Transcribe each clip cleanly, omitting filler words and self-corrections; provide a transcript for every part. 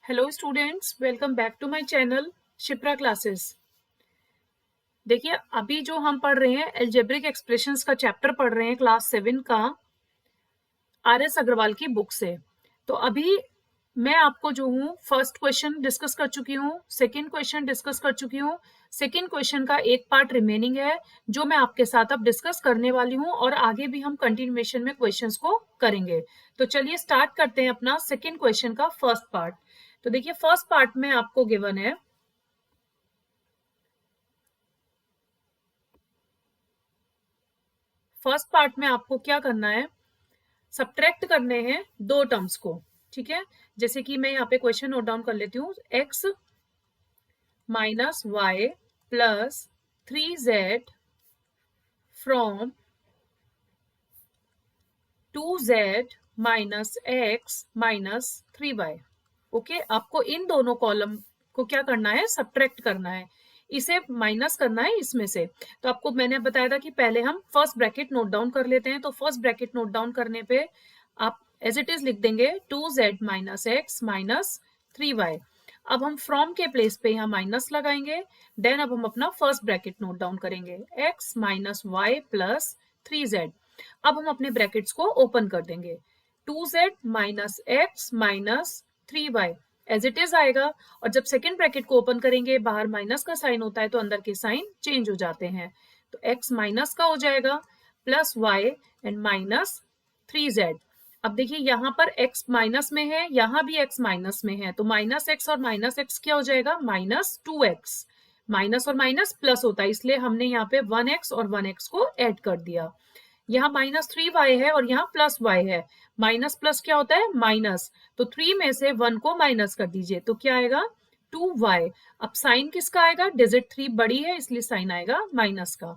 Hello students, welcome back to my channel Shipra classes. देखिए, अभी जो हम पढ़ रहे हैं एल्जेब्रिक एक्सप्रेशंस का चैप्टर पढ़ रहे हैं क्लास 7 का आर एस अग्रवाल की बुक से। तो अभी मैं आपको जो हूँ फर्स्ट क्वेश्चन डिस्कस कर चुकी हूँ, सेकंड क्वेश्चन डिस्कस कर चुकी हूँ। सेकंड क्वेश्चन का एक पार्ट रिमेनिंग है जो मैं आपके साथ अब डिस्कस करने वाली हूँ और आगे भी हम कंटिन्यूएशन में क्वेश्चंस को करेंगे। तो चलिए स्टार्ट करते हैं अपना सेकंड क्वेश्चन का फर्स्ट पार्ट। तो देखिए, फर्स्ट पार्ट में आपको गिवन है फर्स्ट पार्ट में आपको क्या करना है, सब्ट्रैक्ट करने हैं दो टर्म्स को। ठीक है, जैसे कि मैं यहाँ पे क्वेश्चन नोट डाउन कर लेती हूँ। x minus y plus 3z from 2z minus x minus 3y। Okay, आपको इन दोनों कॉलम को क्या करना है, सब्ट्रैक्ट करना है, इसे माइनस करना है इसमें से। तो आपको मैंने बताया था कि पहले हम फर्स्ट ब्रैकेट नोट डाउन कर लेते हैं। तो फर्स्ट ब्रैकेट नोट डाउन करने पे आप एज इट इज लिख देंगे 2z minus x minus 3y। अब हम फ्रॉम के प्लेस पे यहाँ माइनस लगाएंगे। देन अब हम अपना फर्स्ट ब्रैकेट नोट डाउन करेंगे, x minus y plus 3z। अब हम अपने ब्रैकेट्स को ओपन कर देंगे, 2z minus x minus 3y as it is आएगा। और जब सेकेंड ब्रैकेट को ओपन करेंगे, बाहर माइनस का साइन होता है तो अंदर के साइन चेंज हो जाते हैं। तो x माइनस का हो जाएगा plus y and minus 3z। अब देखिए, यहाँ पर x माइनस में है, यहाँ भी x माइनस में है, तो माइनस x और माइनस x क्या हो जाएगा, माइनस 2x। माइनस और माइनस प्लस होता है, इसलिए हमने यहाँ पे 1x और 1x को ऐड कर दिया। यहाँ माइनस 3y है और यहाँ प्लस y है। माइनस प्लस क्या होता है, माइनस। तो 3 में से 1 को माइनस कर दीजिए तो क्या आएगा, 2y। अब साइन किसका आएगा, डिजिट 3 बड़ी है इसलिए साइन आएगा माइनस का।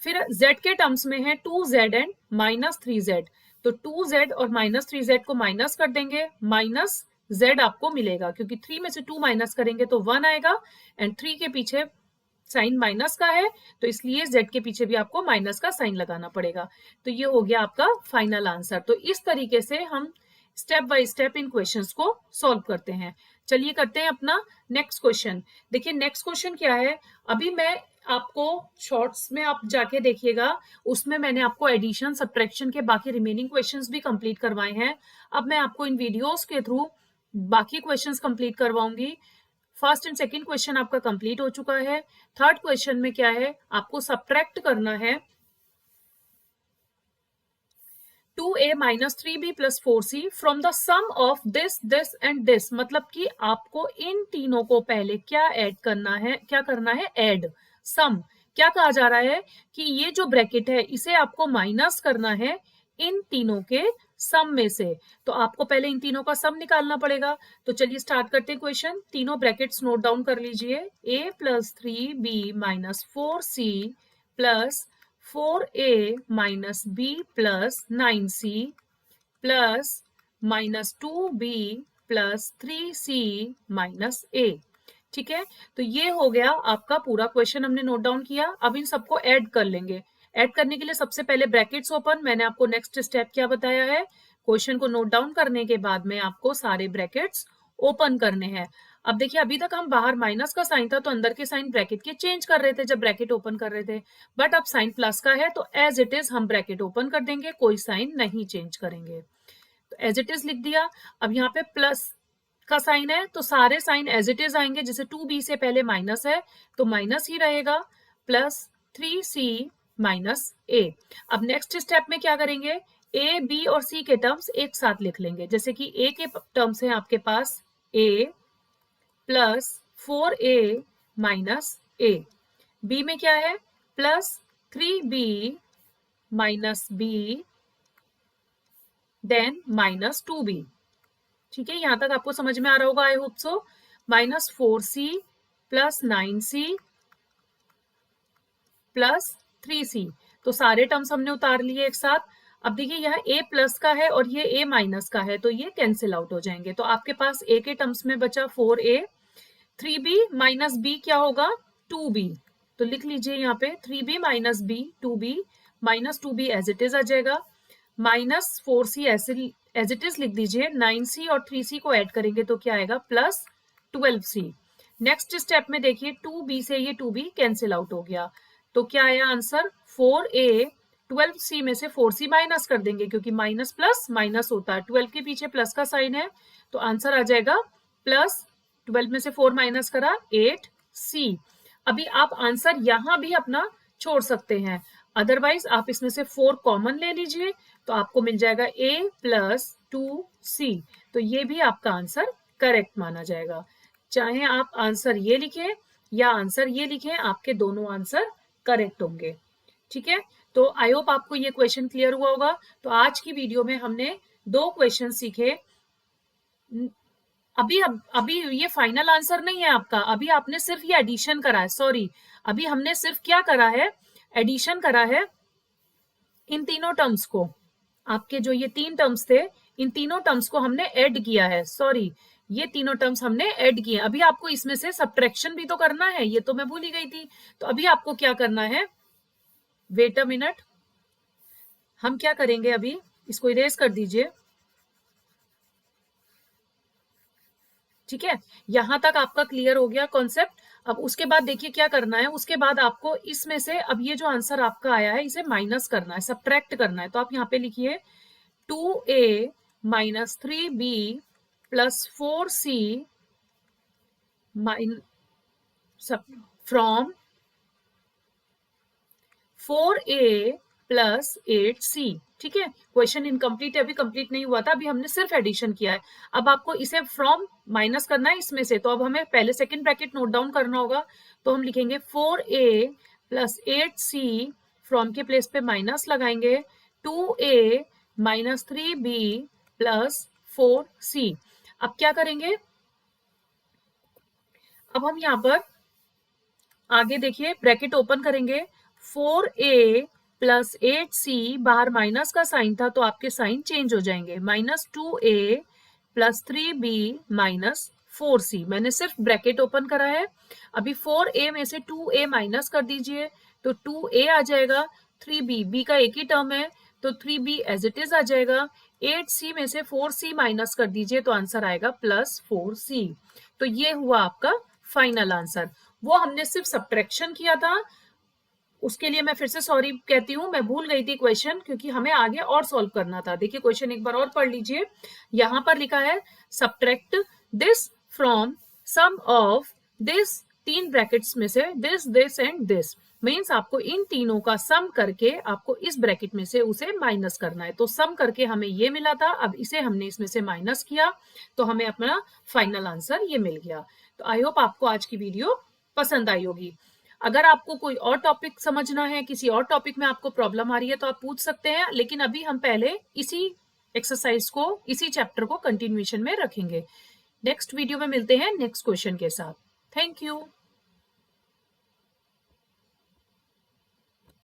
फिर z के टर्म्स में है 2z एंड माइनस 3z। तो 2z और माइनस 3z को माइनस कर देंगे, माइनस z आपको मिलेगा, क्योंकि 3 में से 2 माइनस करेंगे तो 1 आएगा एंड 3 के पीछे साइन माइनस का है तो इसलिए z के पीछे भी आपको माइनस का साइन लगाना पड़ेगा। तो ये हो गया आपका फाइनल आंसर। तो इस तरीके से हम step by step in questions को सॉल्व करते हैं। चलिए करते हैं अपना नेक्स्ट क्वेश्चन। देखिए नेक्स्ट क्वेश्चन क्या है, अभी मैं आपको शॉर्ट्स में आप जाके देखिएगा, उसमें मैंने आपको एडिशन सब्ट्रैक्शन के बाकी रिमेनिंग क्वेश्चंस भी कंप्लीट करवाए हैं। अब मैं आपको इन वीडियोस के थ्रू बाकी क्वेश्चंस कंप्लीट करवाऊंगी। फर्स्ट एंड सेकंड क्वेश्चन आपका कंप्लीट हो चुका है। थर्ड क्वेश्चन में क्या है, आपको सब्ट्रैक्ट करना है 2a minus 3b plus 4c from the sum of this this and this. मतलब कि आपको इन तीनों को पहले क्या ऐड करना है, क्या करना है, ऐड सम। क्या कहा जा रहा है कि ये जो ब्रैकेट है इसे आपको माइनस करना है इन तीनों के सम में से। तो आपको पहले इन तीनों का सम निकालना पड़ेगा। तो चलिए स्टार्ट करते हैं क्वेश्चन। तीनों ब्रैकेट्स नोट डाउन कर लीजिए, a plus 3b minus 4c plus 4a minus b plus 9c plus minus 2b plus 3c minus a। ठीक है, तो ये हो गया आपका पूरा क्वेश्चन, हमने नोट डाउन किया। अब इन सबको ऐड कर लेंगे। ऐड करने के लिए सबसे पहले ब्रैकेट्स ओपन। मैंने आपको नेक्स्ट स्टेप क्या बताया है, क्वेश्चन को नोट डाउन करने के बाद में आपको सारे ब्रैकेट्स ओपन करने हैं। अब देखिए, अभी तक हम बाहर माइनस का साइन था तो अंदर के साइन ब्रैकेट के चेंज कर रहे थे जब ब्रैकेट ओपन कर रहे थे, बट अब साइन प्लस का है तो एज इट इज हम ब्रैकेट ओपन कर देंगे, कोई साइन नहीं चेंज करेंगे। तो एज इट इज लिख दिया। अब यहाँ पे प्लस का साइन है तो सारे साइन एज इट इज आएंगे, जैसे 2b से पहले माइनस है तो माइनस ही रहेगा, प्लस 3c माइनस a। अब नेक्स्ट स्टेप में क्या करेंगे, a b और c के टर्म्स एक साथ लिख लेंगे। जैसे कि a के टर्म्स हैं आपके पास a plus 4a minus a, b में क्या है plus 3b minus b then minus 2b। ठीक है, यहां तक आपको समझ में आ रहा होगा, I hope so. Minus 4c plus 9c plus 3c, तो सारे टर्म्स हमने उतार लिए एक साथ। अब देखिए, यहाँ a प्लस का है और ये a माइनस का है तो ये कैंसिल आउट हो जाएंगे। तो आपके पास a के टर्म्स में बचा 4a, 3b माइनस b क्या होगा, 2b। तो लिख लीजिए यहाँ पे 3b minus b 2b, minus 2b as it is आ जाएगा, माइनस 4c ऐसे एज इट इज लिख दीजिए, 9c और 3c को ऐड करेंगे तो क्या आएगा, प्लस 12c। नेक्स्ट स्टेप में देखिए 2b से ये 2b कैंसिल आउट हो गया, तो क्या आया आंसर, 4a। 12c में से 4c माइनस कर देंगे क्योंकि माइनस प्लस माइनस होता है, 12 के पीछे प्लस का साइन है, तो आंसर आ जाएगा प्लस 12 में से 4 माइनस करा 8c। अभी आप आंसर यहां भी अपना छोड़ सकते हैं, अदरवाइज आप इसमें से 4 कॉमन ले लीजिए तो आपको मिल जाएगा a प्लस 2c, तो ये भी आपका आंसर करेक्ट माना जाएगा। चाहे आप आंसर ये लिखें या आंसर ये लिखें, आपके दोनों आंसर करेक्ट होंगे। ठीक है, तो आई होप आपको ये क्वेश्चन क्लियर हुआ होगा। तो आज की वीडियो में हमने 2 क्वेश्चन सीखे। अभी ये फाइनल आंसर नहीं है आपका, अभी आपने सिर्फ ये एडिशन करा है, सॉरी, अभी हमने सिर्फ क्या करा है, एडिशन करा है इन तीनों टर्म्स को। आपके जो ये 3 टर्म्स थे, इन तीनों टर्म्स को हमने ऐड किया है, सॉरी, ये तीनों टर्म्स हमने ऐड किए। अभी आपको इसमें से सब्ट्रैक्शन भी तो करना है, ये तो मैं भूल ही गई थी। तो अभी आपको क्या करना है, वेट अ मिनट, हम क्या करेंगे, अभी इसको इरेज कर दीजिए। ठीक है, यहां तक आपका क्लियर हो गया कॉन्सेप्ट। अब उसके बाद देखिए क्या करना है, उसके बाद आपको इसमें से अब ये जो आंसर आपका आया है इसे माइनस करना है, सब्ट्रैक्ट करना है। तो आप यहाँ पे लिखिए 2a minus 3b plus 4c from 4a plus 8c। ठीक है, क्वेश्चन इनकम्प्लीट है, अभी कंप्लीट नहीं हुआ था, अभी हमने सिर्फ एडिशन किया है। अब आपको इसे फ्रॉम माइनस करना है इसमें से, तो अब हमें पहले सेकंड ब्रैकेट नोट डाउन करना होगा। तो हम लिखेंगे 4a प्लस 8c, फ्रॉम के प्लेस पे माइनस लगाएंगे, 2a minus 3b plus 4c। अब क्या करेंगे, अब हम यहाँ पर आगे देखिए ब्रैकेट ओपन करेंगे, 4a प्लस 8c, बाहर माइनस का साइन था तो आपके साइन चेंज हो जाएंगे, minus 2a plus 3b minus 4c। मैंने सिर्फ ब्रैकेट ओपन करा है। अभी 4a में से 2a माइनस कर दीजिए तो 2a आ जाएगा, 3b, b का एक ही टर्म है तो 3b एज इट इज आ जाएगा, 8c में से 4c माइनस कर दीजिए तो आंसर आएगा प्लस 4c। तो ये हुआ आपका फाइनल आंसर। वो हमने सिर्फ सब्ट्रैक्शन किया था, उसके लिए मैं फिर से सॉरी कहती हूँ, मैं भूल गई थी क्वेश्चन, क्योंकि हमें आगे और सॉल्व करना था। देखिए क्वेश्चन एक बार और पढ़ लीजिए, यहां पर लिखा है subtract this from sum of this, 3 brackets में से this, this and this, means आपको इन तीनों का सम करके आपको इस ब्रैकेट में से उसे माइनस करना है। तो सम करके हमें ये मिला था, अब इसे हमने इसमें से माइनस किया तो हमें अपना फाइनल आंसर ये मिल गया। तो आई होप आपको आज की वीडियो पसंद आई होगी। अगर आपको कोई और टॉपिक समझना है, किसी और टॉपिक में आपको प्रॉब्लम आ रही है तो आप पूछ सकते हैं, लेकिन अभी हम पहले इसी एक्सरसाइज को, इसी चैप्टर को कंटिन्यूएशन में रखेंगे। नेक्स्ट वीडियो में मिलते हैं नेक्स्ट क्वेश्चन के साथ। Thank you.